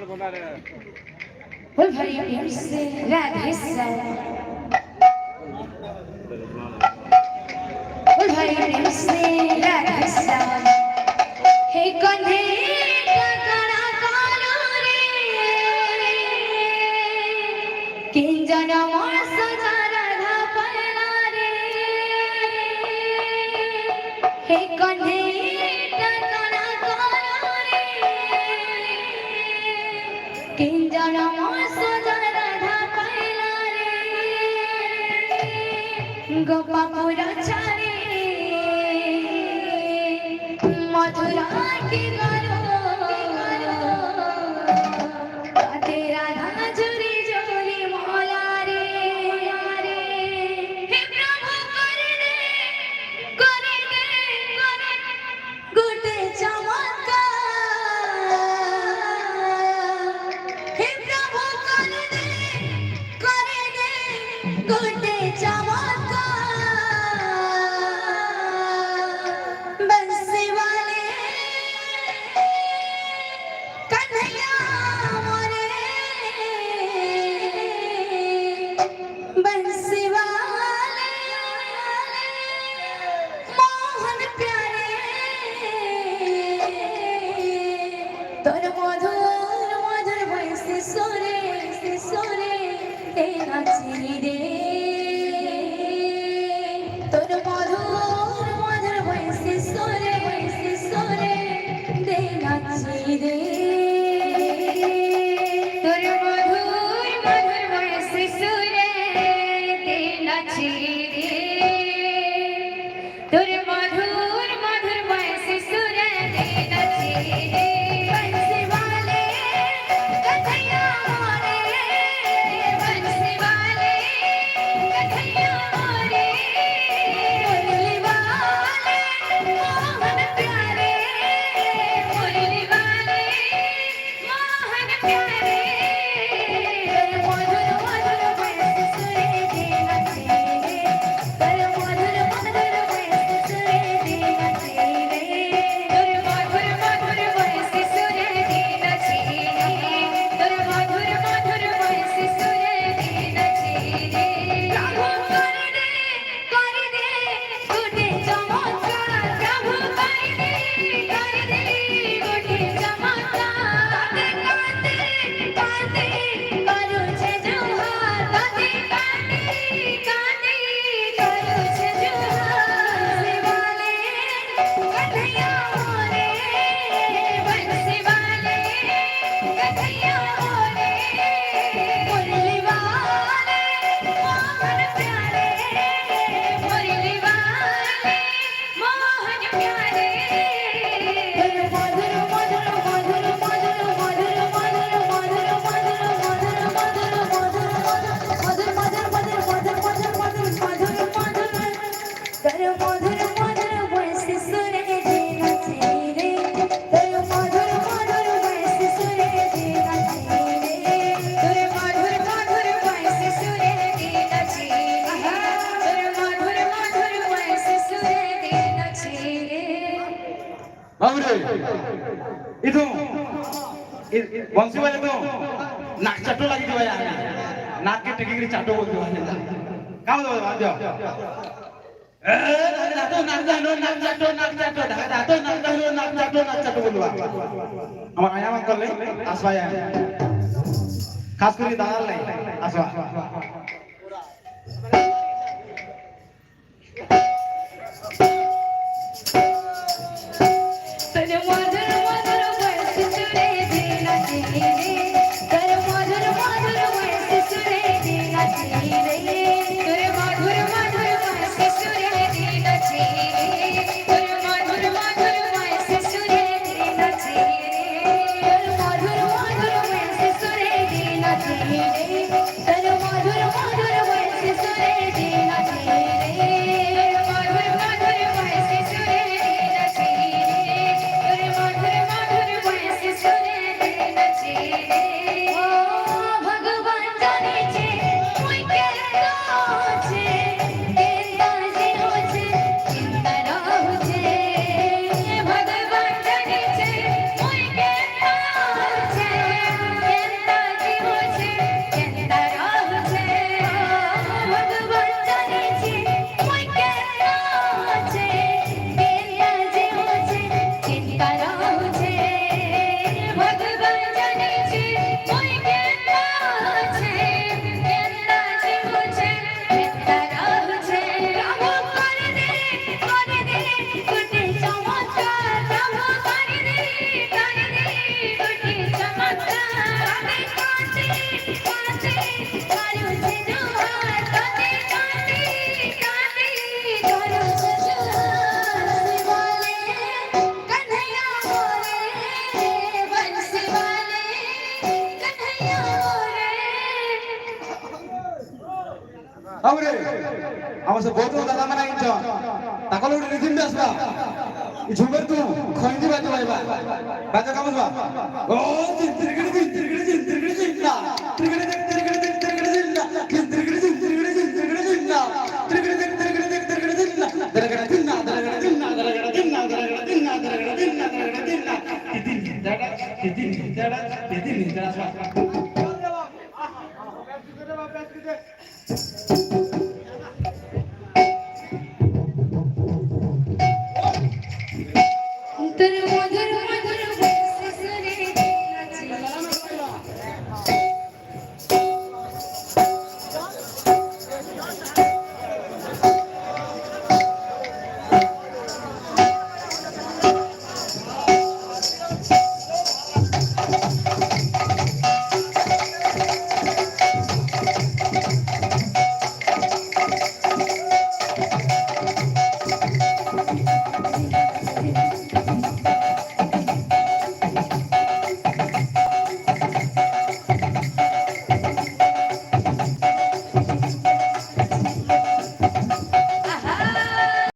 बोल भाई प्यार से राधे श्याम बोल भाई प्यार से राधे श्याम हे कंधे टकरा कालो रे किंजन मोर सजा राधा पलना रे हे कंधे टकरा कालो रे किंजन मोर सजा राधा पलना रे गोपापुर चारे मधुरा के गारो राधे राधा जोरी जोरी मौला रे हे प्रभु करे दे गोटे चमत्कार हे प्रभु करे दे गोटे चमत्कार बंसी वाले कन्हैया मोरे बंसी वाले मोहन प्यारे तोर मधुर मधुर भैंसी सोरे ते नाची रे तोर मधुर मधुर भैंसी सोरे ते नाची रे तोर मधुर मधुर भैंसी सोरे ते नाची रे तोर मधुर मधुर भैंसी सोरे ते नाची रे बंसी वाले कन्हैया मोरे बंसी वाले कन्हैया मोरे मुरली वाले मोहन प्यारे मुरली वाले मोहन प्यारे मधुर मधुर भैंसी सुरे दे नाची रे पर मधुर मधुर भैंसी सुरे दे नाची रे तोर मधुर मधुर भैंसी सुरे दे नाची रे तोर मधुर मधुर भैंसी सुरे दे नाची रे प्रभु करे दे गोटे चमत्कार प्रभु करे दे गोटे चमत्कार कांदे करू छे जुहार कांदे करू छे जुहार वाले कन्हैया मोरे बंसी वाले कन्हैया मोरे मुरली वाले मोहन प्यारे मुरली वाले मोहन प्यारे मधुर मधुर मधुर मधुर मधुर मधुर मधुर मधुर मधुर मधुर कर मधुर मधुर भैंसी सुरे दे नाची रे तर मधुर मधुर भैंसी सुरे दे नाची रे तर मधुर मधुर भैंसी सुरे दे नाची रे तर मधुर मधुर भैंसी सुरे दे नाची रे बाबरे इथो बंसी वाले तो नाक चाटो लगी दिवा यार नाक के टिकरी चाटो बोल दिवा काम दो बात दो ए दातो नाक चाटो दातो नाक चाटो बोल दिवा আমার আয়া মান করলে আসবা খাস করে দাঁড়াল নাই আসবা तर मधुर मधुर भैंसी सुरे दे नाची रे तर मधुर मधुर भैंसी सुरे दे नाची रे तर मधुर मधुर भैंसी सुरे दे नाची रे तर मधुर मधुर भैंसी सुरे दे नाची रे तर मधुर मधुर भैंसी सुरे दे नाची रे तर मधुर আরে আমার সে বহুত দাদা মানে আইছ তাকলে উঠে রিদিম আসবা ই ঝুবের তু খইনি বাজে ভাইবা বাজে কাম বা ও তিরগড়ি জিন্না তিরগড়ি জিন্না তিরগড়ি জিন্না তোর